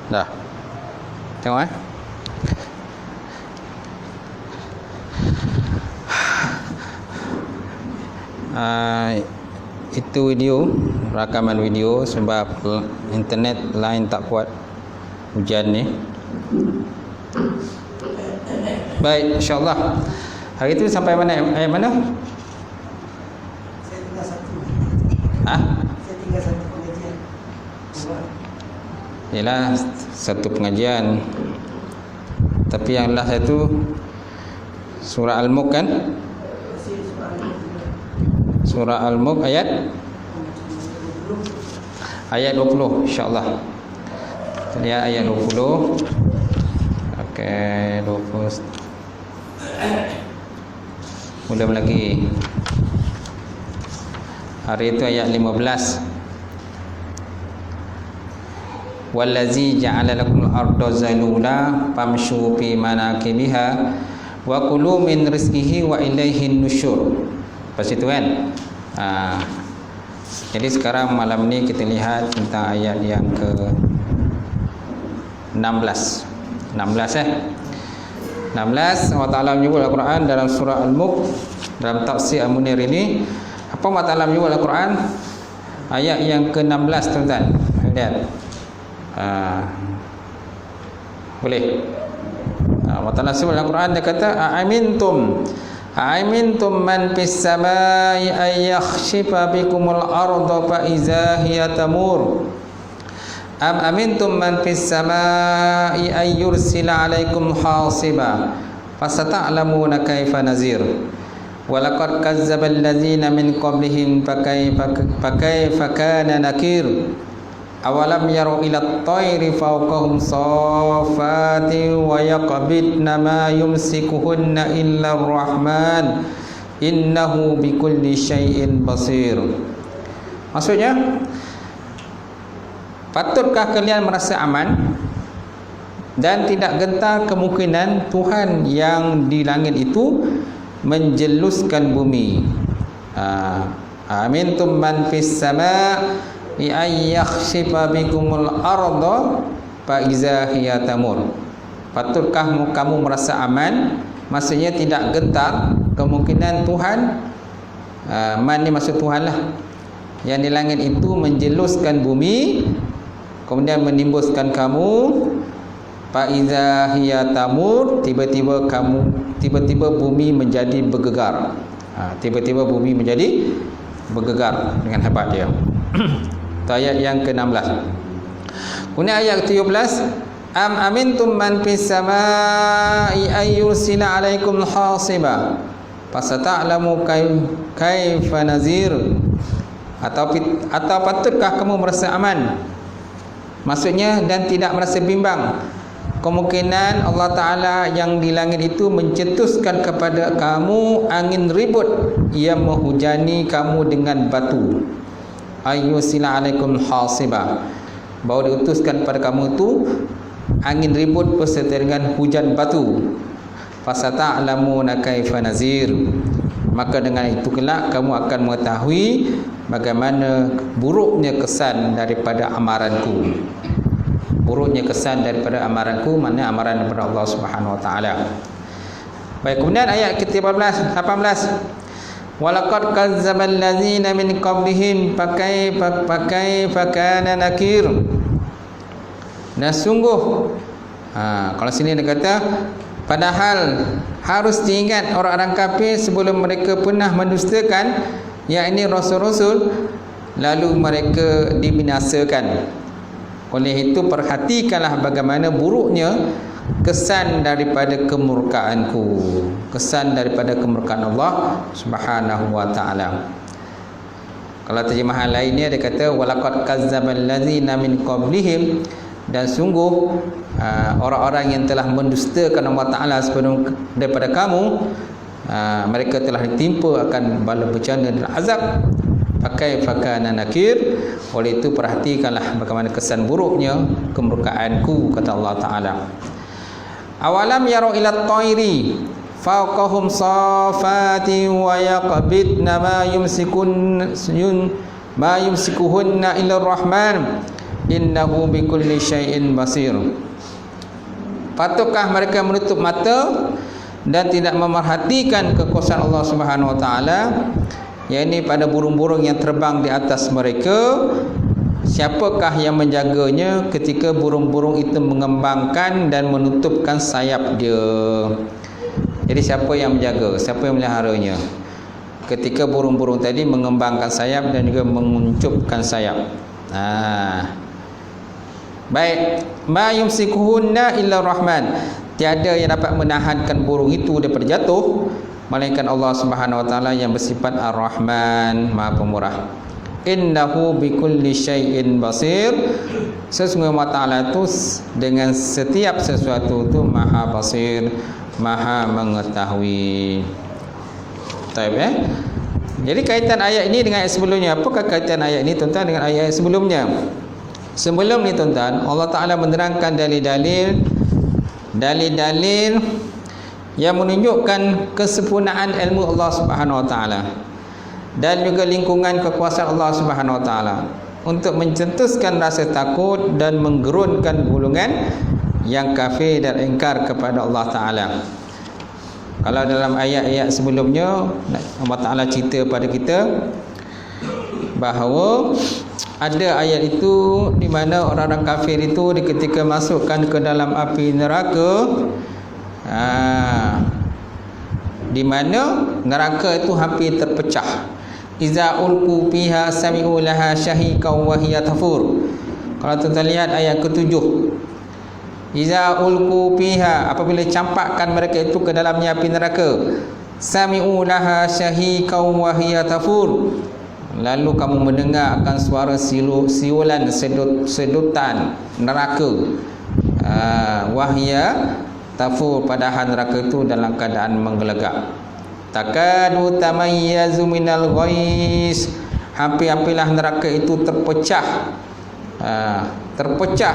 Dah. Tengok itu video, rakaman video sebab internet lain tak kuat hujan ni. Baik, insya-Allah. Hari itu sampai mana, ayat mana? Saya tinggal satu. Saya tinggal satu pengajian. Yalah, satu pengajian. Tapi yang last itu surah Al-Mulk kan? Surah Al-Mulk ayat 20, insya-Allah. Kita lihat ayat 20. Okey, 20. Mula lagi. Hari itu ayat 15. Wallazi ja'ala lakumul arda zalula famshu fi manakibiha wa kulu min rizqihi wa ilaihin nusyur. Pas itu kan. Jadi sekarang malam ni kita lihat tentang ayat yang ke 16. 16 Allah Ta'ala menyebut Al-Quran dalam surah Al-Mulk, dalam tafsir Al-Munir ini. Apa Allah Ta'ala menyebut Al-Quran? Ayat yang ke-16 tuan-tuan. Lihat. Boleh. Allah Ta'ala sebut Al-Quran, dia kata A'amintum man fis samai ay yakhshifa bikumul arda fa iza hiya tamur. Am amintum man fis samai ay yursila 'alaikum hasiba fasata'lamuna kaifa nazir. Walaqad kazzdzaba allazina min qablihim fakaifa kana nakir. Awalam yaru ila at-tayri fawqahum saffati wa yaqbidna ma yumsikuhunna illa ar-rahman innahu bikulli syai'in basir. Maksudnya, patutkah kalian merasa aman dan tidak gentar kemungkinan Tuhan yang di langit itu menjeluskan bumi? Amintum man fis sama' ay yakhshifa bikumul arda fa iza hiya tamur. Patutkah kamu merasa aman? Maksudnya tidak gentar kemungkinan Tuhan, man ni maksud Tuhan lah, yang di langit itu menjeluskan bumi, kemudian menimbuskan kamu. Fa iza hiya tamur, tiba-tiba bumi menjadi bergegar. Tiba-tiba bumi menjadi bergegar dengan hebat dia. Itu ayat yang ke-16. Kemudian ayat ke-17, am amintum man fis samai ay yursila 'alaikum hasiba fasata'lamu kaifa nazir. Atau patutkah kamu merasa aman? Maksudnya, dan tidak merasa bimbang kemungkinan Allah Ta'ala yang di langit itu mencetuskan kepada kamu angin ribut yang menghujani kamu dengan batu. Ayyusila alaikum hasiba, bahawa diutuskan pada kamu itu angin ribut beserta dengan hujan batu. Fasata'lamuna kaifa nazir, maka dengan itu kelak kamu akan mengetahui bagaimana buruknya kesan daripada amaranku. Buruknya kesan daripada amaranku, maknanya amaran daripada Allah Subhanahu Wa Taala. Baik, kemudian ayat ke-18. Walaqad kazzdzaba allazina min qablihim fakaifa kana nakir. Dan sungguh, kalau sini dia kata, padahal harus diingat orang-orang kafir sebelum mereka pernah mendustakan, yakni rasul-rasul, lalu mereka dibinasakan. Oleh itu perhatikanlah bagaimana buruknya kesan daripada kemurkaanku, kesan daripada kemurkaan Allah Subhanahu wa taala. Kalau terjemahan lainnya dia kata walaqad kazzdzabal ladzina min qablihim, dan sungguh orang-orang yang telah mendustakan Allah Taala sebelum daripada kamu, mereka telah ditimpa akan bala bencana dan azab. Pakai fakana nakir. Oleh itu perhatikanlah bagaimana kesan buruknya kemurkaanku, kata Allah Taala. Awalam yaru ila at-tayri fawqahum safati wa yaqbidna ma yumsikuhunna illa ar-rahman innahu bikulli syai'in basir. Patutkah mereka menutup mata dan tidak memerhatikan kekuasaan Allah Subhanahu wa taala, yakni pada burung-burung yang terbang di atas mereka? Siapakah yang menjaganya ketika burung-burung itu mengembangkan dan menutupkan sayap dia? Jadi siapa yang menjaga? Siapa yang meliharanya ketika burung-burung tadi mengembangkan sayap dan juga menguncupkan sayap? Baik, ma yumsikuhunna illa rahman. Tiada yang dapat menahankan burung itu daripada jatuh melainkan Allah Subhanahu wa taala yang bersifat Ar-Rahman, Maha Pemurah. Innahu bikulli syai'in basir. Sesungguhnya Allah Ta'ala itu dengan setiap sesuatu itu Maha Basir, Maha mengetahui. Baik, Jadi kaitan ayat ini dengan ayat sebelumnya. Apakah kaitan ayat ini tuan-tuan dengan ayat sebelumnya? Sebelum ni tuan-tuan, Allah Ta'ala menerangkan dalil-dalil yang menunjukkan kesempurnaan ilmu Allah Subhanahu wa taala dan juga lingkungan kekuasaan Allah Subhanahu wa taala untuk mencetuskan rasa takut dan menggerunkan golongan yang kafir dan ingkar kepada Allah Taala. Kalau dalam ayat-ayat sebelumnya Allah Taala cerita pada kita bahawa ada ayat itu di mana orang-orang kafir itu ketika masukkan ke dalam api neraka, di mana neraka itu hampir terpecah. Iza ulqu fiha sami'u laha shahiqan wa hiya tafur. Kalau tuan-tuan lihat ayat ke-7, iza ulqu fiha, apabila campakkan mereka itu ke dalamnya api neraka, sami'u laha shahiqan wa hiya tafur, lalu kamu mendengar akan suara siulan sedutan neraka, wahya tafur, padahal neraka itu dalam keadaan menggelegak. Takadu tamayyazu minal ghais, hampir-hampirlah neraka itu terpecah,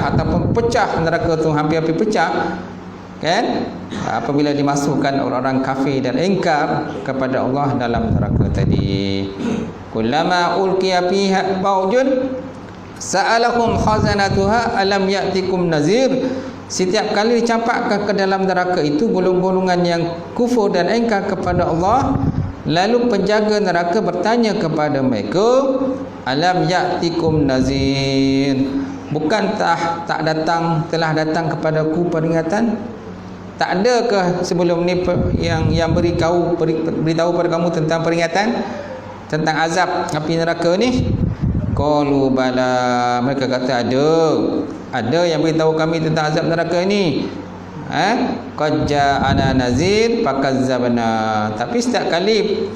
ataupun pecah neraka itu hampir-hampir pecah, kan? Apabila dimasukkan orang-orang kafir dan ingkar kepada Allah dalam neraka tadi. Kullama ulqiya fiha fawjun sa'alahum khazanatuha alam ya'tikum nazir. Setiap kali dicampakkan ke dalam neraka itu golongan-golongan yang kufur dan ingkar kepada Allah, lalu penjaga neraka bertanya kepada mereka, alam ya'tikum nazir, bukankah telah datang kepadaku peringatan? Tak adakah sebelum ni yang beritahu pada kamu tentang peringatan, tentang azab api neraka ni? Qalu bala, mereka kata ada yang beritahu kami tentang azab neraka ni. Qad ja'ana nazir fakazzabna. Tapi setiap kali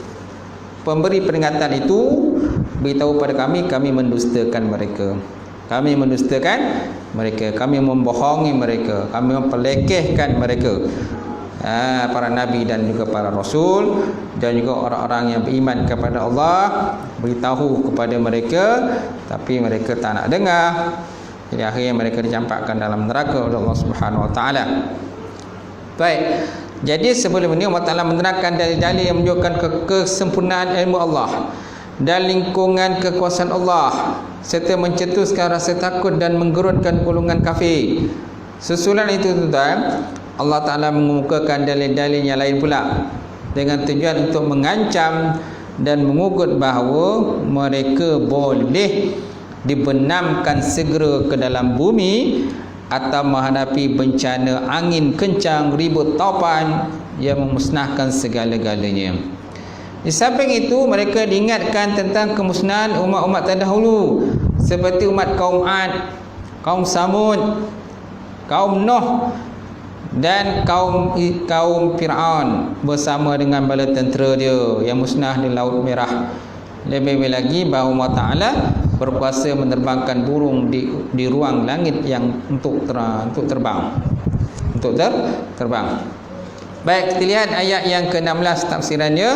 pemberi peringatan itu beritahu pada kami mendustakan mereka. Kami membohongi mereka, kami mempelekehkan mereka. Para nabi dan juga para rasul dan juga orang-orang yang beriman kepada Allah, beritahu kepada mereka tapi mereka tak nak dengar. Jadi akhirnya mereka dicampakkan dalam neraka oleh Allah Subhanahu wa taala. Baik. Jadi sebelum ini Allah Taala menerangkan dalil-dalil yang menunjukkan kesempurnaan ilmu Allah dan lingkungan kekuasaan Allah, serta mencetuskan rasa takut dan menggerunkan golongan kafir. Susulan itu tuan-tuan, Allah Ta'ala mengemukakan dalil-dalil yang lain pula dengan tujuan untuk mengancam dan mengugut bahawa mereka boleh dibenamkan segera ke dalam bumi atau menghadapi bencana angin kencang, ribut taupan yang memusnahkan segala-galanya. Di samping itu, mereka diingatkan tentang kemusnahan umat-umat terdahulu seperti umat kaum Ad, kaum Samud, kaum Nuh dan kaum Fir'aun bersama dengan bala tentera dia yang musnah di Laut Merah. Lebih-lebih lagi bahawa Allah Ta'ala berkuasa menerbangkan burung di ruang langit yang untuk terbang. Baik, kita lihat ayat yang ke-16 tafsirannya.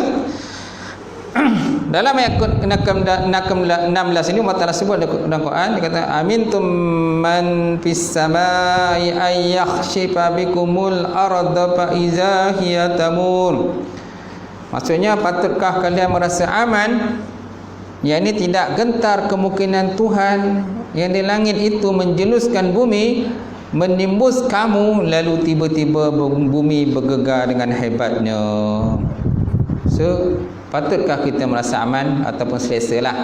Dalam ayat ke-16 ini Allah Ta'ala sebut dalam Quran, dia kata amintum man fis samai ay yakhshifa bikumul arda fa iza hiya tamur. Maksudnya, patutkah kalian merasa aman yakni tidak gentar kemungkinan Tuhan yang di langit itu menjeluskan bumi, menimbus kamu, lalu tiba-tiba bumi bergegar dengan hebatnya. So, patutkah kita merasa aman ataupun selesa lah?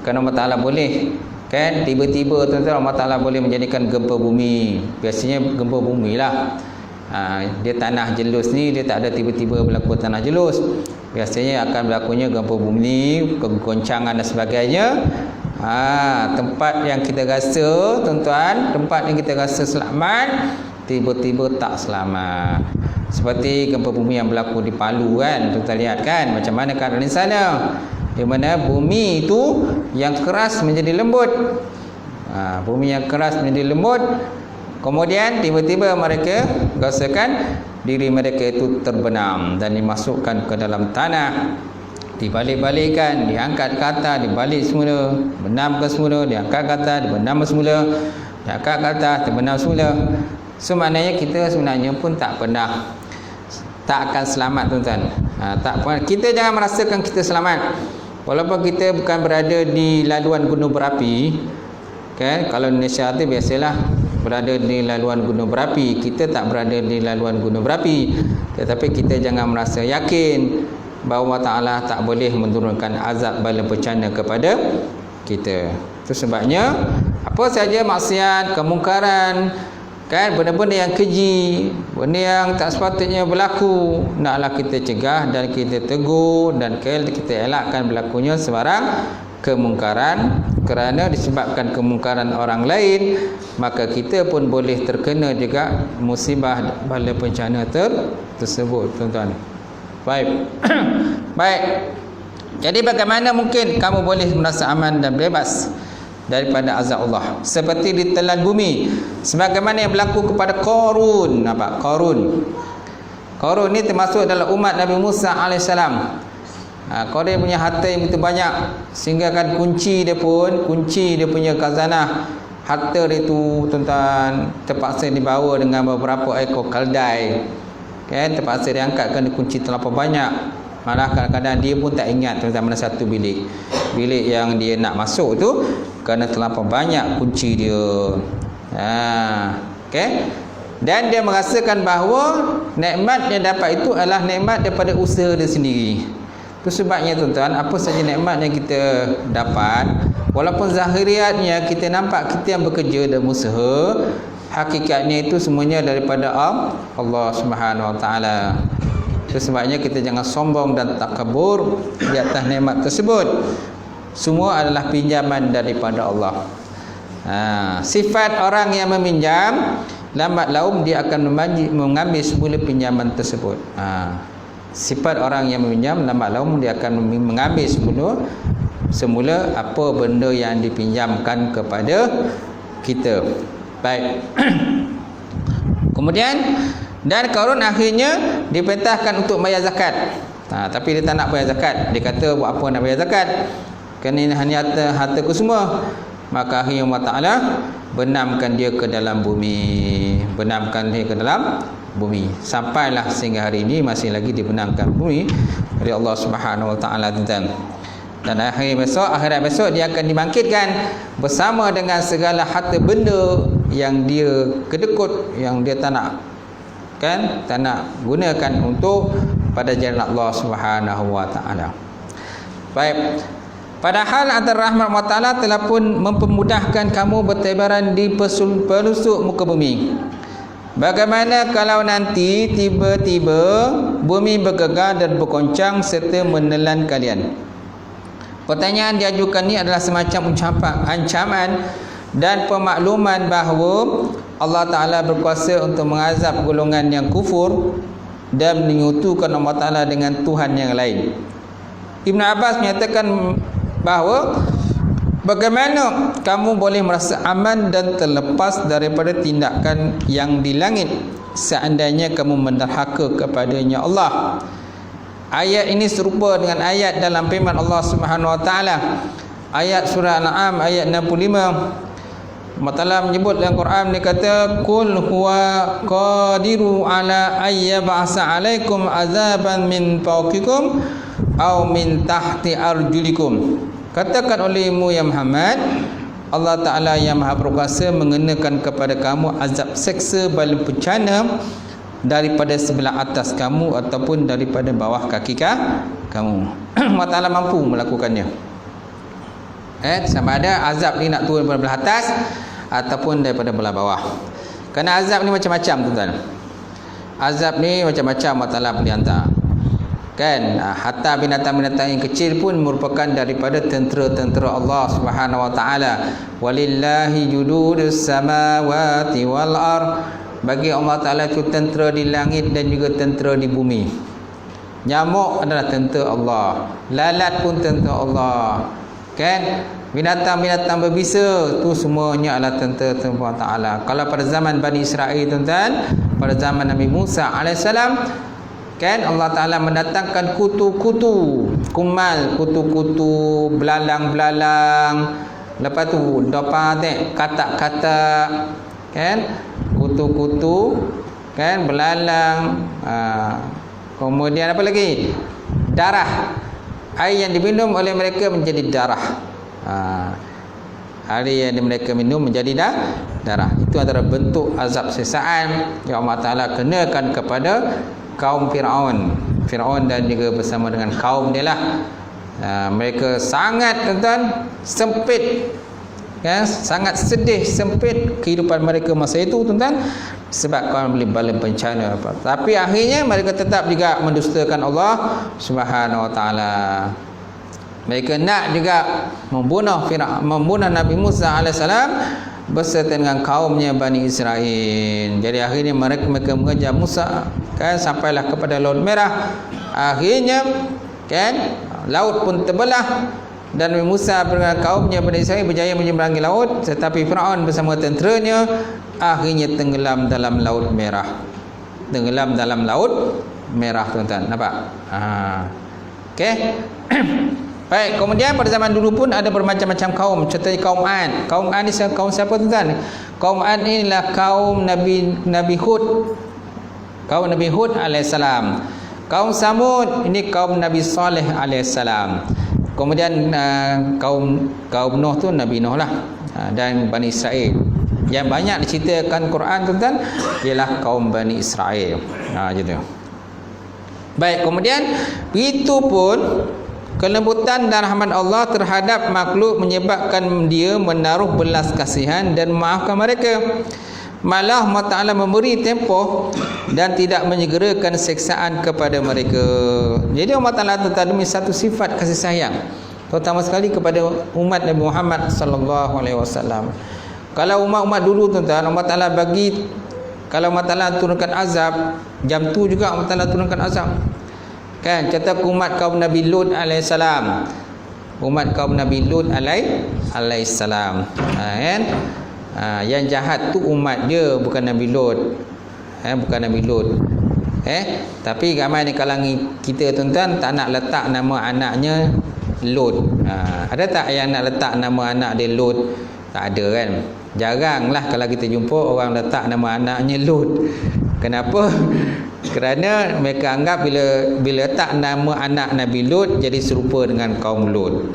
Kerana Allah Ta'ala boleh, kan, tiba-tiba tuan-tuan, Allah Ta'ala boleh menjadikan gempa bumi. Biasanya gempa bumi lah. Dia tanah jelus ni, dia tak ada tiba-tiba berlaku tanah jelus. Biasanya akan berlakunya gempa bumi, kegoncangan dan sebagainya. Tempat yang kita rasa, tuan-tuan, tempat yang kita rasa selamat, tiba-tiba tak selamat. Seperti gempa bumi yang berlaku di Palu, kan, tuan-tuan lihat kan macam mana keadaan di sana, di mana bumi itu yang keras menjadi lembut. Bumi yang keras menjadi lembut, kemudian tiba-tiba mereka rasakan diri mereka itu terbenam dan dimasukkan ke dalam tanah, dibalik-balikkan, diangkat ke atas, dibalik semula, benam ke semula, diangkat ke atas, dibenam semula, diangkat ke atas, dibenam semula. So maknanya kita sebenarnya pun tak akan selamat, tuan-tuan. Kita jangan merasakan kita selamat. Walaupun kita bukan berada di laluan gunung berapi, kan? Kalau Indonesia tu biasalah berada di laluan gunung berapi, kita tak berada di laluan gunung berapi. Tetapi kita jangan merasa yakin bahawa Allah Ta'ala tak boleh menurunkan azab bala bencana kepada kita. Itu sebabnya apa saja maksiat, kemungkaran, kan, benda-benda yang keji, benda yang tak sepatutnya berlaku, naklah kita cegah dan kita tegur dan kita elakkan berlakunya sebarang kemungkaran. Kerana disebabkan kemungkaran orang lain, maka kita pun boleh terkena juga musibah bala bencana tersebut, tuan-tuan. Baik. Baik. Jadi bagaimana mungkin kamu boleh merasa aman dan bebas daripada azab Allah? Seperti ditelan bumi, sebagaimana yang berlaku kepada Qarun. Qarun ni termasuk dalam umat Nabi Musa AS. Qarun punya harta yang begitu banyak, sehingga kan kunci dia punya khazanah harta dia tu, tuan-tuan, terpaksa dibawa dengan beberapa ekor keldai, kan, terpaksa diangkatkan di kunci terlalu banyak. Malah kadang-kadang dia pun tak ingat, tuan-tuan, mana satu bilik yang dia nak masuk tu, kerana terlalu banyak kunci dia. Okay? Dan dia merasakan bahawa nikmat yang dapat itu adalah nikmat daripada usaha dia sendiri. Itu sebabnya, tuan-tuan, apa saja nikmat yang kita dapat, walaupun zahiriatnya kita nampak kita yang bekerja dan berusaha, hakikatnya itu semuanya daripada Allah Subhanahu Wa Taala. Itu sebabnya kita jangan sombong dan takabur di atas nikmat tersebut. Semua adalah pinjaman daripada Allah. Sifat orang yang meminjam, lambat laun dia akan mengambil semula pinjaman tersebut. Sifat orang yang meminjam, lambat laun dia akan mengambil semula apa benda yang dipinjamkan kepada kita. Baik. Kemudian, dan Qarun akhirnya diperintahkan untuk bayar zakat. Tapi dia tak nak bayar zakat. Dia kata, buat apa nak bayar zakat? Kerana ini hanya hartaku semua. Maka akhirnya Allah Ta'ala benamkan dia ke dalam bumi. Sampailah sehingga hari ini masih lagi dibenamkan bumi oleh Allah Subhanahu Wa Ta'ala. Dan akhirat besok dia akan dibangkitkan bersama dengan segala harta benda yang dia kedekut, yang dia tak nak gunakan untuk pada jalan Allah Subhanahu Wa Ta'ala. Baik. Padahal antara rahmat Allah Ta'ala telah pun mempermudahkan kamu bertebaran di pelosok muka bumi. Bagaimana kalau nanti tiba-tiba bumi bergegar dan bergoncang serta menelan kalian? Pertanyaan diajukan ini adalah semacam ancaman dan pemakluman bahawa Allah Ta'ala berkuasa untuk mengazab golongan yang kufur dan menyekutukan Allah Ta'ala dengan Tuhan yang lain. Ibn Abbas menyatakan bahawa bagaimana kamu boleh merasa aman dan terlepas daripada tindakan yang di langit seandainya kamu menderhaka kepadanya Allah. Ayat ini serupa dengan ayat dalam firman Allah Subhanahu Wa Ta'ala, ayat surah Al-An'am ayat 65. Allah Ta'ala menyebut dalam Quran, dia kata, qul huwa qadiru ala ayyab'asa alaikum azaban min fawqikum aw min tahti arjulikum. Katakan olehmu ya Muhammad, Allah Ta'ala yang Maha Berkuasa mengenakan kepada kamu azab seksa bala bencana daripada sebelah atas kamu ataupun daripada bawah kaki kamu. Allah Ta'ala mampu melakukannya. Sama ada azab ni nak turun daripada belah atas ataupun daripada belah bawah. Kerana azab ni macam-macam tuan-tuan. Azab ni macam-macam Allah Ta'ala boleh hantar. Kan, hatta binatang-binatang yang kecil pun merupakan daripada tentera-tentera Allah Subhanahu wa taala. Walillahi jududus samawati wal ard. Bagi Allah Taala itu tentera di langit dan juga tentera di bumi. Nyamuk adalah tentera Allah. Lalat pun tentera Allah. Kan? Binatang-binatang berbisa tu semuanya adalah tentera-tentera Allah Taala. Kalau pada zaman Bani Israel tuan-tuan, pada zaman Nabi Musa alaihissalam, kan Allah Ta'ala mendatangkan kutu-kutu, kumal, kutu-kutu, belalang-belalang. Lepas tu dapat katak-katak, kan, kutu-kutu, kan, belalang. Kemudian apa lagi? Darah. Air yang diminum oleh mereka menjadi darah. Air yang mereka minum menjadi darah. Itu adalah bentuk azab sesaan yang Allah Ta'ala kenakan kepada kaum Fir'aun dan juga bersama dengan kaum dia lah. Mereka sangat tuan-tuan sempit, kan? Sangat sedih, sempit kehidupan mereka masa itu tuan-tuan, sebabkan oleh bala bencana. Tapi akhirnya mereka tetap juga mendustakan Allah Subhanahu wa taala. Mereka nak juga membunuh Nabi Musa alaihissalam beserta dengan kaumnya Bani Israel. Jadi akhirnya mereka mengejar Musa, kan, sampailah kepada Laut Merah. Akhirnya, kan, laut pun terbelah dan Nabi Musa dengan kaumnya Bani Israel berjaya menyeberangi laut, tetapi Firaun bersama tenteranya akhirnya tenggelam dalam Laut Merah. Tenggelam dalam Laut Merah tuan-tuan. Nampak? Okey. Baik, kemudian pada zaman dulu pun ada bermacam-macam kaum. Contohnya kaum Ad. Kaum Ad ni kaum siapa tuan-tuan? Kaum Ad ni adalah kaum Nabi Hud. Kaum Nabi Hud alaihissalam. Kaum Samud ini kaum Nabi Saleh alaihissalam. Kemudian kaum Nuh tu Nabi Nuh lah, dan Bani Israel. Yang banyak diceritakan Quran tuan-tuan ialah kaum Bani Israel. Gitu. Baik, kemudian itu pun kelembutan dan rahmat Allah terhadap makhluk menyebabkan dia menaruh belas kasihan dan memaafkan mereka. Malah Allah Ta'ala memberi tempoh dan tidak menyegerakan seksaan kepada mereka. Jadi Allah Ta'ala tertanami satu sifat kasih sayang, terutama sekali kepada umat Nabi Muhammad sallallahu alaihi wasallam. Kalau umat-umat dulu tuan-tuan, Allah Ta'ala bagi, kalau Allah Ta'ala turunkan azab, jam tu juga Allah Ta'ala turunkan azab. Kan, kata umat kaum Nabi Lut alaihissalam. Umat kaum Nabi Lut alaihissalam. Kan? Yang jahat tu umat dia, bukan Nabi Lut. Bukan Nabi Lut. Tapi ramai di kalangan kita tuan-tuan tak nak letak nama anaknya Lut. Ada tak yang nak letak nama anak dia Lut? Tak ada kan? Jaranglah kalau kita jumpa orang letak nama anaknya Lut. Kenapa? Kerana mereka anggap bila letak nama anak Nabi Lut jadi serupa dengan kaum Lut.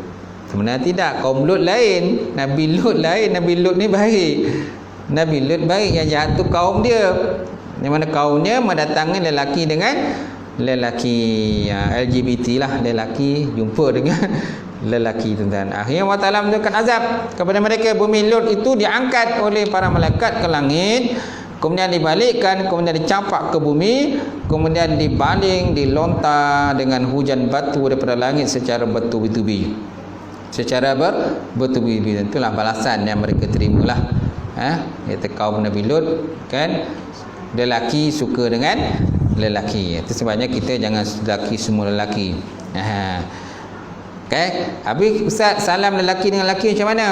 Sebenarnya tidak, kaum Lut lain, Nabi Lut lain. Nabi Lut ni baik. Nabi Lut baik, yang jahat tu kaum dia. Di mana kaumnya mendatangi lelaki dengan lelaki, LGBT lah, lelaki jumpa dengan lelaki tuan-tuan. Akhirnya Allah Ta'ala menurunkan azab kepada mereka. Bumi Lut itu diangkat oleh para malaikat ke langit, kemudian dibalikkan, kemudian dicampak ke bumi, kemudian dibaling, dilontar dengan hujan batu daripada langit secara bertubi-tubi. Secara bertubi-tubi. Itulah balasan yang mereka terimalah. Iaitu kaum Nabi Lut, kan, lelaki suka dengan lelaki. Itu sebabnya kita jangan lelaki semua lelaki. Okay. Habis Ustaz, salam lelaki dengan lelaki macam mana?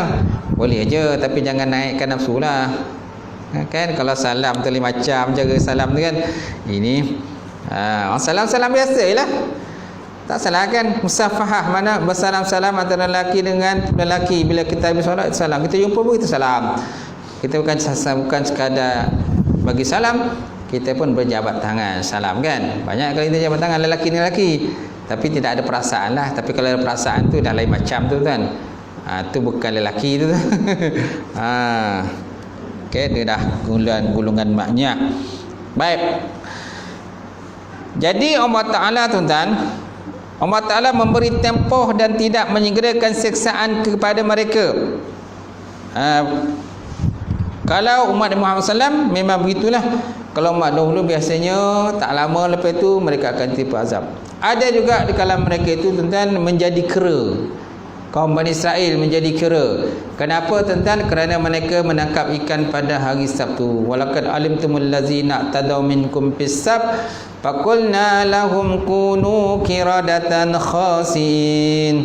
Boleh aja, tapi jangan naikkan nafsu lah. Kan, kalau salam tu macam jaga salam tu kan, ini salam-salam biasa lah, tak salah kan. Musafahah, mana bersalam-salam antara lelaki dengan lelaki. Bila kita habis solat, salam. Kita jumpa pun kita salam. Kita bukan sekadar bagi salam, kita pun berjabat tangan salam kan. Banyak kali kita jabat tangan lelaki, tapi tidak ada perasaan lah. Tapi kalau ada perasaan tu dah lain macam tu kan. Tu bukan lelaki tu. Okey, dia dah gulungan maknya. Baik. Jadi Allah Ta'ala tuan-tuan, Allah Ta'ala memberi tempoh dan tidak menyegerakan siksaan kepada mereka. Kalau umat Muhammad SAW memang begitulah. Kalau umat dahulu biasanya tak lama lepas tu mereka akan tipu azab. Ada juga di kalangan mereka itu tuan-tuan menjadi kera. Kaum Bani Israel menjadi kera. Kenapa tuan-tuan? Kerana mereka menangkap ikan pada hari Sabtu. Walaqad alimtumul ladzina tadaw minkum fis-sabt faqulna lahum kunu qiradatan khasin.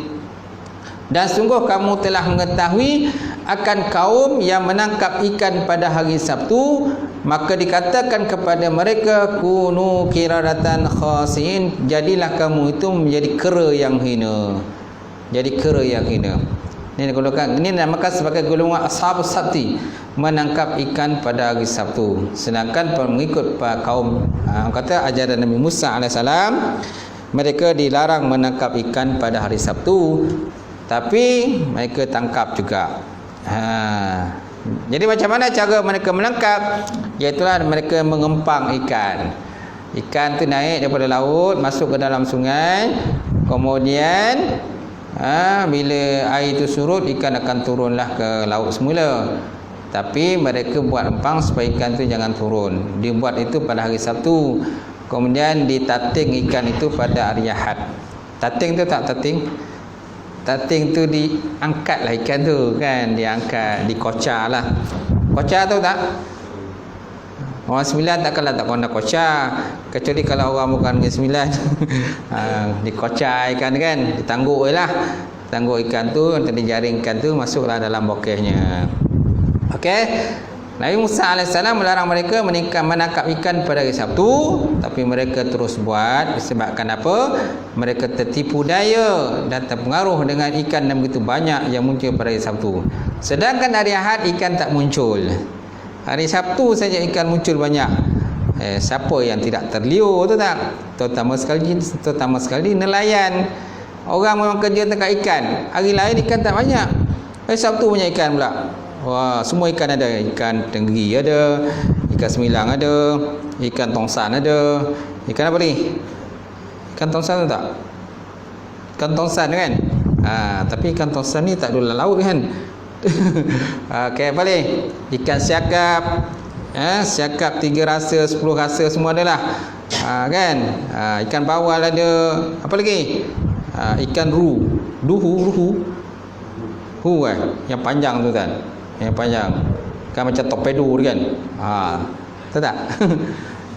Dan sungguh kamu telah mengetahui akan kaum yang menangkap ikan pada hari Sabtu, maka dikatakan kepada mereka kunu qiradatan khasin, jadilah kamu itu menjadi kera yang hina. Jadi kera yang hina. Ini dinamakan sebagai golongan ashabus sabti, menangkap ikan pada hari Sabtu. Sedangkan mengikut kaum kata ajaran Nabi Musa AS, mereka dilarang menangkap ikan pada hari Sabtu, tapi mereka tangkap juga. Jadi macam mana cara mereka menangkap? Iaitulah mereka mengempang ikan. Ikan tu naik daripada laut masuk ke dalam sungai, kemudian bila air itu surut, ikan akan turunlah ke laut semula. Tapi mereka buat empang supaya ikan tu jangan turun. Dibuat itu pada hari Sabtu. Kemudian ditating ikan itu pada hari Ahad. Tating tu tak tating? Tating tu diangkatlah ikan tu kan, diangkat, dikocar lah. Kocar tu tak? Orang sembilan takkanlah tak pandai kocar, kecuali kalau orang bukan ke sembilan. Dikocar ikan kan, ditangguk je lah. Tangguk ikan tu, nanti dijaringkan tu, masuklah dalam bokehnya. Okey. Nabi Musa AS melarang mereka menangkap ikan pada hari Sabtu, tapi mereka terus buat. Disebabkan apa? Mereka tertipu daya dan terpengaruh dengan ikan yang begitu banyak yang muncul pada hari Sabtu. Sedangkan hari Ahad ikan tak muncul. Hari Sabtu saja ikan muncul banyak. Siapa yang tidak terliur tu tak? Terutama sekali nelayan. Orang memang kerja tangkap ikan. Hari lain ikan tak banyak. Hari Sabtu banyak ikan pula. Wah, semua ikan ada. Ikan tenggiri ada, ikan semilang ada, ikan tongsan ada. Ikan apa ni? Ikan tongsan tu tak? Ikan tongsan kan? Tapi ikan tongsan ni tak ada dalam laut kan? Okey, boleh. Ikan siakap, siakap 3 rasa, 10 rasa semua adalah. Kan? Ikan bawal ada. Apa lagi? Ikan ruhu yang panjang tu kan. Yang panjang kan macam torpedo kan. Tahu tak?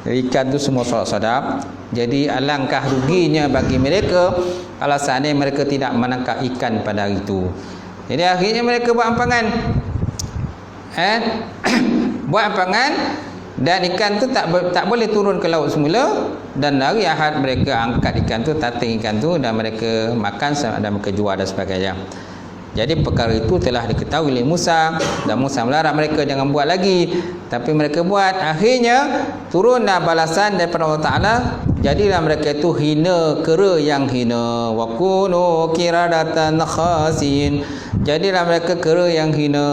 Ikan tu semua sedap. Jadi alangkah ruginya bagi mereka kalau seandainya mereka tidak menangkap ikan pada hari itu. Jadi akhirnya mereka buat ampangan. Buat ampangan, dan ikan tu tak boleh turun ke laut semula, dan hari Ahad mereka angkat ikan tu, tating ikan tu, dan mereka makan dan mereka jual dan sebagainya. Jadi perkara itu telah diketahui oleh Musa, dan Musa melarang mereka jangan buat lagi, tapi mereka buat. Akhirnya turunlah balasan daripada Allah Ta'ala. Jadilah mereka itu hina, kera yang hina. Wa kunu qiradatan khasin. Jadilah mereka kera yang hina.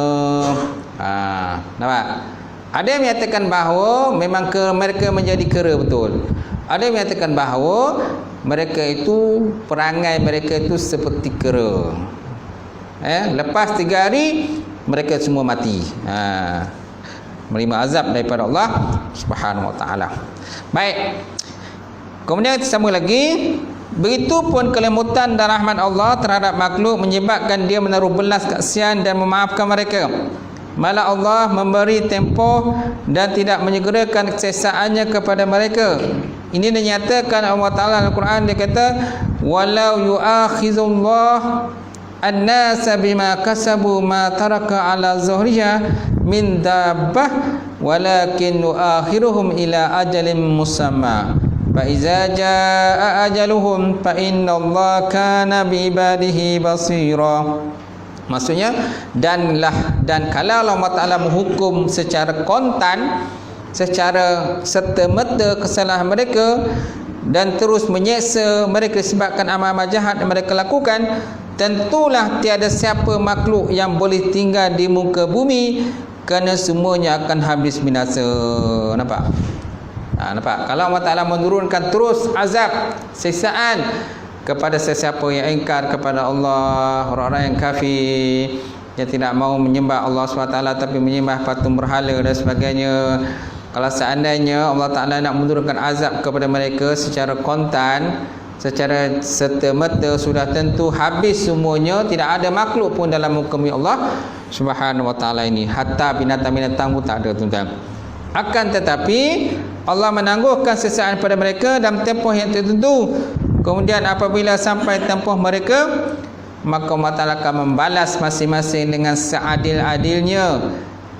Nampak? Ada yang menyatakan bahawa memang mereka menjadi kera betul. Ada yang menyatakan bahawa mereka itu, perangai mereka itu seperti kera. Lepas 3 hari mereka semua mati. Menerima azab daripada Allah Subhanahu wa taala. Baik. Kemudian kita sambung lagi. Begitupun kelembutan dan rahmat Allah terhadap makhluk menyebabkan dia menaruh belas kasihan dan memaafkan mereka. Malah Allah memberi tempoh dan tidak menyegerakan kesesaannya kepada mereka. Ini dinyatakan Allah Ta'ala dalam Al-Quran. Dia kata, walau yu'akhizullah an-nasa bima kasabu ma taraka ala zuhriha min dabbah walakin nu'akhiruhum ila ajalin musamma fa iza jaa ajaluhum fa innallaha kana bi ibadihi basira. Maksudnya, dan kalau Allah Ta'ala menghukum secara kontan secara serta-merta kesalahan mereka dan terus menyeksa mereka disebabkan amal-amal jahat yang mereka lakukan, tentulah tiada siapa makhluk yang boleh tinggal di muka bumi, kerana semuanya akan habis binasa. Nampak? Nampak? Kalau Allah Ta'ala menurunkan terus azab, siksaan kepada sesiapa yang ingkar kepada Allah, orang-orang yang kafir, yang tidak mau menyembah Allah SWT tapi menyembah patung berhala dan sebagainya, kalau seandainya Allah Ta'ala nak menurunkan azab kepada mereka secara kontan, secara serta-merta, sudah tentu habis semuanya, tidak ada makhluk pun dalam muka bumi Allah Subhanahu wa Ta'ala ini. Hatta binatang-binatang pun tak ada, tuan-tuan. Akan tetapi Allah menangguhkan siksaan pada mereka dalam tempoh yang tertentu. Kemudian apabila sampai tempoh mereka, maka Allah Ta'ala akan membalas masing-masing dengan seadil-adilnya,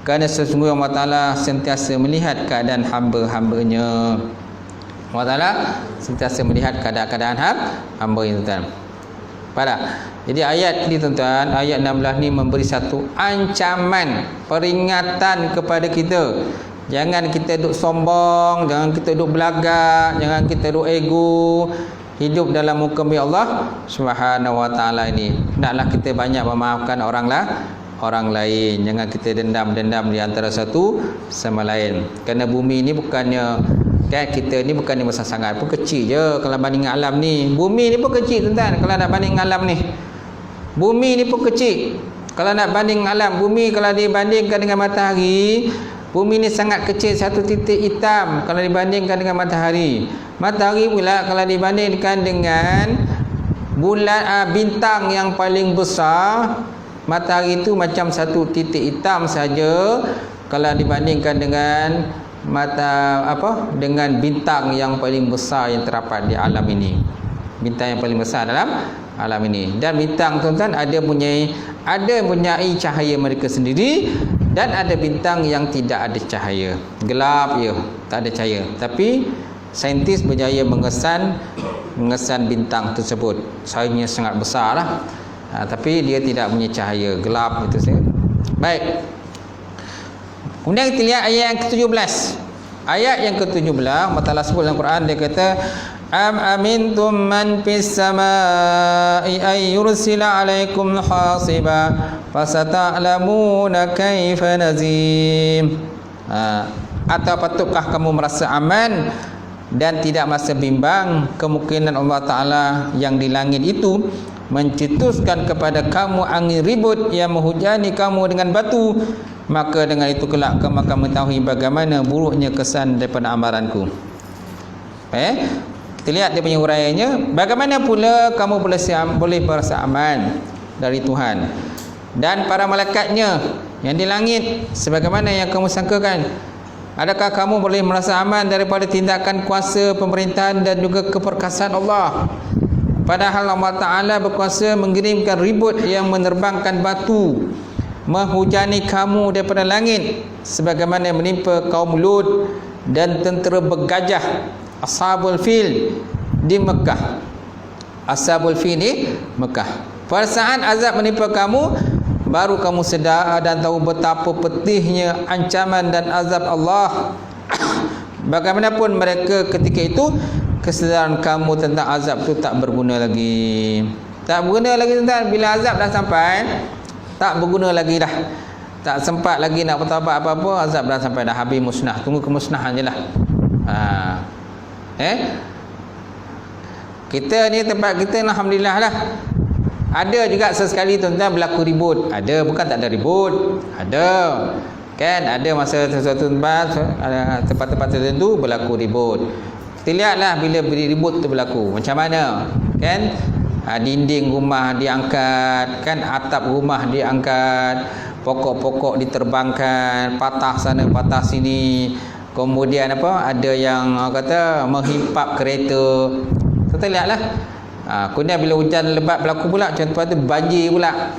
kerana sesungguhnya Allah Ta'ala sentiasa melihat keadaan hamba-hambanya. Allah Ta'ala sentiasa melihat keadaan-keadaan hamba ini, tuan-tuan. Faham? Jadi ayat ni, tuan-tuan, ayat 16 ni memberi satu ancaman, peringatan kepada kita. Jangan kita duk sombong, jangan kita duk belagak, jangan kita duk ego, hidup dalam muka bumi Allah Subhanahu wa Ta'ala ini. Hendaklah kita banyak memaafkan orang lain. Jangan kita dendam-dendam di antara satu sama lain. Kerana bumi ni bukannya, kan, kita ni bukannya besar sangat, pun kecil je kalau banding alam ni. Bumi ni pun kecil, tuan-tuan, kalau nak banding alam ni. Bumi ni pun kecil kalau nak banding alam. Bumi kalau dibandingkan dengan matahari, bumi ni sangat kecil, satu titik hitam kalau dibandingkan dengan matahari. Matahari pula kalau dibandingkan dengan bulan, bintang yang paling besar, matahari itu macam satu titik hitam saja kalau dibandingkan dengan dengan bintang yang paling besar yang terdapat di alam ini. Bintang yang paling besar dalam alam ini. Dan bintang, tuan-tuan, ada mempunyai cahaya mereka sendiri, dan ada bintang yang tidak ada cahaya, gelap je, tak ada cahaya. Tapi saintis berjaya mengesan bintang tersebut. Cahayanya sangat besar lah, tapi dia tidak punya cahaya, gelap itu saja. Baik. Kemudian kita lihat ayat yang ke-17. Ayat yang ke-17 Allah Ta'ala sebut dalam Quran, dia kata, am amintum man fis samai ay yursila alaikum hasiba fasata'lamuna kaifa nazim. Atau patutkah kamu merasa aman dan tidak merasa bimbang kemungkinan Allah Ta'ala yang di langit itu mencetuskan kepada kamu angin ribut yang menghujani kamu dengan batu, maka dengan itu kelak kamu akan mengetahui bagaimana buruknya kesan daripada amaranku. Kita lihat dia punya uraiannya. Bagaimana pula kamu boleh merasa aman dari Tuhan dan para malaikatnya yang di langit sebagaimana yang kamu sangkakan? Adakah kamu boleh merasa aman daripada tindakan kuasa pemerintahan dan juga keperkasaan Allah? Padahal Allah Ta'ala berkuasa mengirimkan ribut yang menerbangkan batu, menghujani kamu daripada langit, sebagaimana menimpa kaum Lut dan tentera bergajah Ashabul Fil di Mekah. Ashabul Fil di Mekah. Pada saat azab menimpa kamu, baru kamu sedar dan tahu betapa pedihnya ancaman dan azab Allah. Bagaimanapun mereka ketika itu, kesedaran kamu tentang azab itu tak berguna lagi. Tak berguna lagi, tuan-tuan. Bila azab dah sampai, tak berguna lagi dah. Tak sempat lagi nak bertaubat apa-apa, azab dah sampai, dah habis, musnah. Tunggu kemusnahan je lah. Kita ni, tempat kita, alhamdulillah lah, ada juga sesekali, tuan-tuan, berlaku ribut. Ada, bukan tak ada ribut. Ada. Kan, ada masa sesuatu tempat-tempat tertentu berlaku ribut. Kita lihatlah bila ribut tu berlaku macam mana, kan? Dinding rumah diangkat, kan, atap rumah diangkat, pokok-pokok diterbangkan, patah sana patah sini. Kemudian ada yang kata menghimpap kereta. Kita lihatlah. Kemudian bila hujan lebat berlaku pula, contoh tu banjir pula.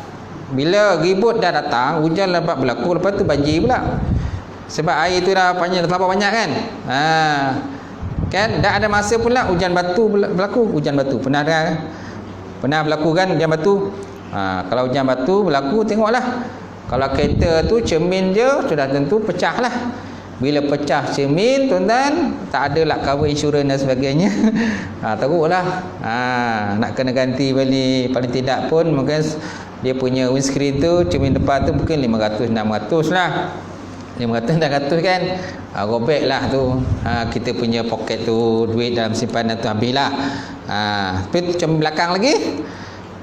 Bila ribut dah datang, hujan lebat berlaku, lepas tu banjir pula. Sebab air tu dah terlalu banyak, kan? Kan, dah ada masa pula hujan batu berlaku. Hujan batu pernah berlaku, kan, hujan batu. Kalau hujan batu berlaku, tengoklah. Kalau kereta tu cermin je, sudah tentu pecah lah. Bila pecah cermin tuan-tuan, tak ada lah cover insurans dan sebagainya. Teruklah. Nak kena ganti balik, paling tidak pun mungkin dia punya windscreen tu, cermin depan tu mungkin 500 600 lah. 500 600 kan. Robek lah tu. Kita punya poket tu, duit dalam simpanan tu habis lah. Tapi cermin belakang lagi.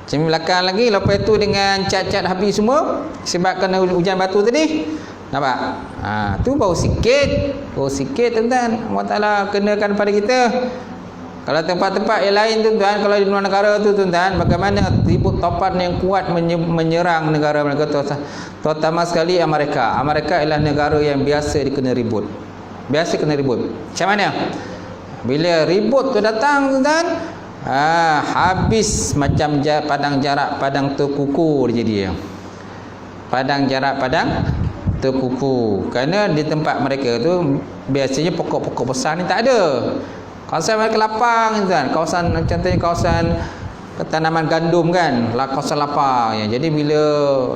Cermin belakang lagi, lepas tu dengan cat-cat habis semua sebab kena hujan batu tadi. Nampak? Tu bau sikit tuan-tuan. Allah Ta'ala kenakan pada kita. Kalau tempat-tempat yang lain tuan-tuan, kalau di luar negara tu tuan-tuan, bagaimana ribut topan yang kuat menyerang negara mereka, terutama sekali Amerika. Amerika ialah negara yang biasa dikena ribut. Macam mana? Bila ribut tu datang tuan-tuan, habis macam padang jarak padang terkukur jadi. Padang jarak padang terkukur. Kerana di tempat mereka tu biasanya pokok-pokok besar ni tak ada. Kawasan mereka lapang kan. Kawasan contohnya kawasan tanaman gandum kan, kawasan lapang ya. Jadi bila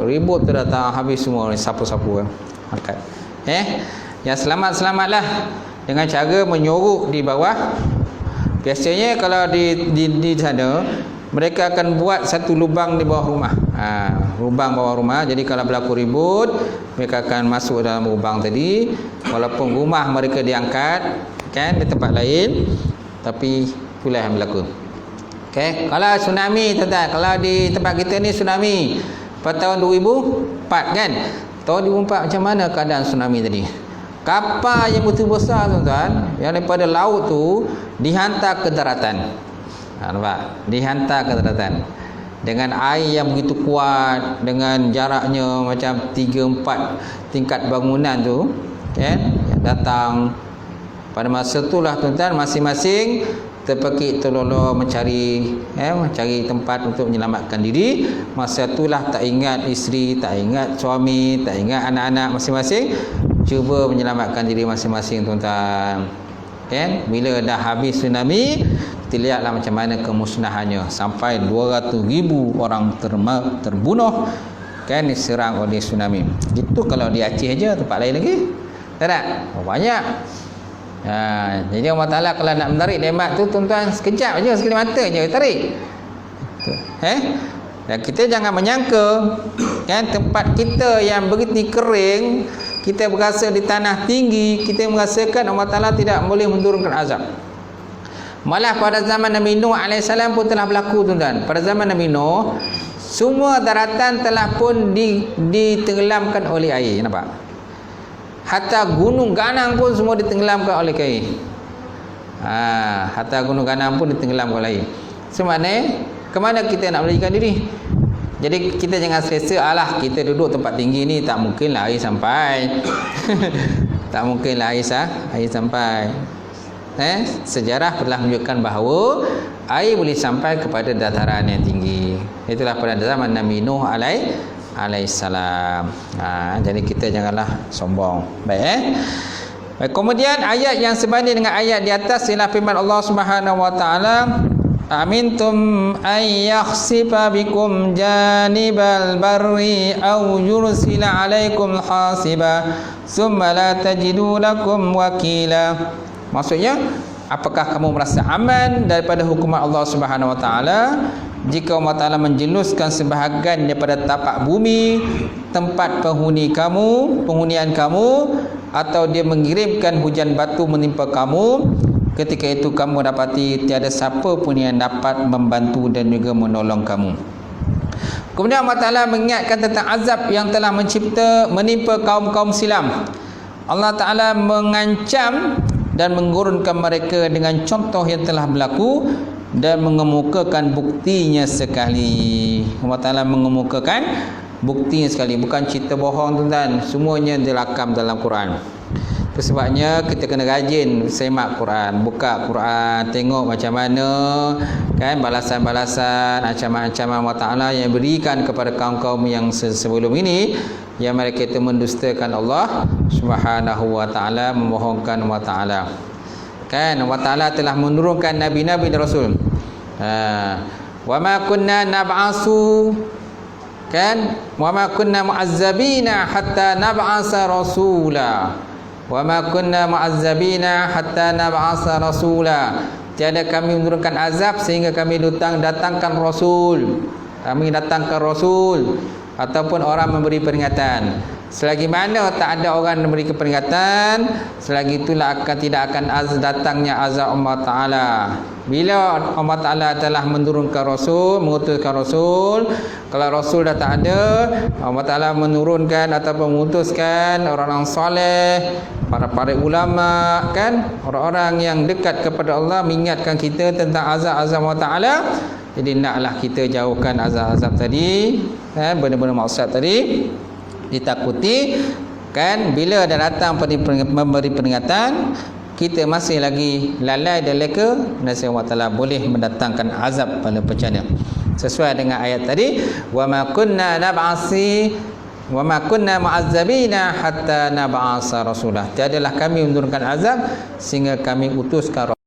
ribut tu datang, habis semua sapu-sapu angkat. Ya selamat-selamatlah dengan cara menyorok di bawah. Biasanya kalau di sana mereka akan buat satu lubang di bawah rumah. Lubang bawah rumah. Jadi kalau berlaku ribut, mereka akan masuk dalam lubang tadi. Walaupun rumah mereka diangkat kan di tempat lain, tapi itulah yang berlaku. Okey, kalau tsunami tuan-tuan, kalau di tempat kita ni tsunami pada tahun 2004 kan. Tahun 2004 macam mana keadaan tsunami tadi? Kapal yang betul besar tuan-tuan, yang daripada laut tu dihantar ke daratan. Nampak? Dihantar ke daratan dengan air yang begitu kuat, dengan jaraknya macam 3-4 tingkat bangunan tu kan, yang datang pada masa itulah tuan-tuan, masing-masing terpekik terlolor mencari tempat untuk menyelamatkan diri. Masa itulah tak ingat isteri, tak ingat suami, tak ingat anak-anak, masing-masing cuba menyelamatkan diri masing-masing tuan-tuan. Kan? Bila dah habis tsunami, kita lihatlah macam mana kemusnahannya. Sampai 200,000 orang terbunuh kan, diserang oleh tsunami. Itu kalau di Aceh aja, tempat lain lagi tak ada? Banyak. Jadi Allah Ta'ala kalau nak menarik nikmat tu tuan-tuan, sekejap aja, sekali mata aja tarik. Dan kita jangan menyangka kan, tempat kita yang begitu kering, kita berasa di tanah tinggi, kita merasakan Allah Ta'ala tidak boleh menurunkan azab. Malah pada zaman Nabi Nuh AS pun telah berlaku tuan-tuan. Pada zaman Nabi Nuh, semua daratan telah pun ditenggelamkan oleh air. Nampak? Hatta gunung ganang pun semua ditenggelamkan oleh air. Hatta gunung ganang pun ditenggelamkan oleh air. Semaknanya, kemana kita nak melarikan diri? Jadi kita jangan selesa, alah kita duduk tempat tinggi ni, tak mungkinlah air sampai. Tak mungkinlah air sampai. Sejarah telah menunjukkan bahawa air boleh sampai kepada dataran yang tinggi. Itulah pada zaman Nabi Nuh alaihissalam. Jadi kita janganlah sombong. Baik. Kemudian ayat yang sebanding dengan ayat di atas ialah firman Allah Subhanahu wa taala, amintum ay yakhsifa bikum janibal barri aw yursila alaikum hasiba thumma la tajidu lakum wakila. Maksudnya, apakah kamu merasa aman daripada hukuman Allah Subhanahu wa taala jika Allah Taala menjeluskan sebahagian daripada tapak bumi, tempat penghunian kamu, atau dia mengirimkan hujan batu menimpa kamu, ketika itu kamu dapati tiada siapa pun yang dapat membantu dan juga menolong kamu. Kemudian Allah Ta'ala mengingatkan tentang azab yang telah menimpa kaum-kaum silam. Allah Ta'ala mengancam dan mengurunkan mereka dengan contoh yang telah berlaku dan mengemukakan buktinya sekali. Allah Ta'ala mengemukakan buktinya sekali. Bukan cerita bohong tuan-tuan, semuanya dilakam dalam Quran. Itu sebabnya kita kena rajin semak Quran, buka Quran, tengok macam mana kan balasan-balasan ancaman-ancaman Allah Ta'ala yang berikan kepada kaum-kaum yang sebelum ini, yang mereka itu mendustakan Allah Subhanahu wa Ta'ala, membohongkan Allah Ta'ala. Kan Allah Ta'ala telah menurunkan nabi-nabi dan rasul. Wa ma kunna nab'asu, kan, wa ma kunna mu'azzabina hatta nab'asa rasula. wa ma kunna mu'azzabina hatta nab'atsa rasula. Tiada kami menurunkan azab sehingga kami datangkan rasul. Kami datangkan rasul ataupun orang memberi peringatan. Selagi mana tak ada orang memberi peringatan, selagi itulah tidak akan datangnya azab Allah Ta'ala. Bila Allah Ta'ala telah menurunkan rasul, mengutuskan rasul, kalau rasul dah tak ada, Allah Ta'ala menurunkan ataupun mengutuskan orang-orang soleh, para ulama, kan, orang-orang yang dekat kepada Allah, mengingatkan kita tentang azab-azab Allah Ta'ala. Jadi naklah kita jauhkan azab-azab tadi, kan, benda-benda maksiat tadi ditakuti, kan. Bila dah datang memberi peringatan, kita masih lagi lalai dan leka, nasihat Allah Ta'ala boleh mendatangkan azab pada bencana. Sesuai dengan ayat tadi, wa ma kunna mu'azzabina hatta nab'atsa rasulah. Tiadalah kami menurunkan azab sehingga kami utuskan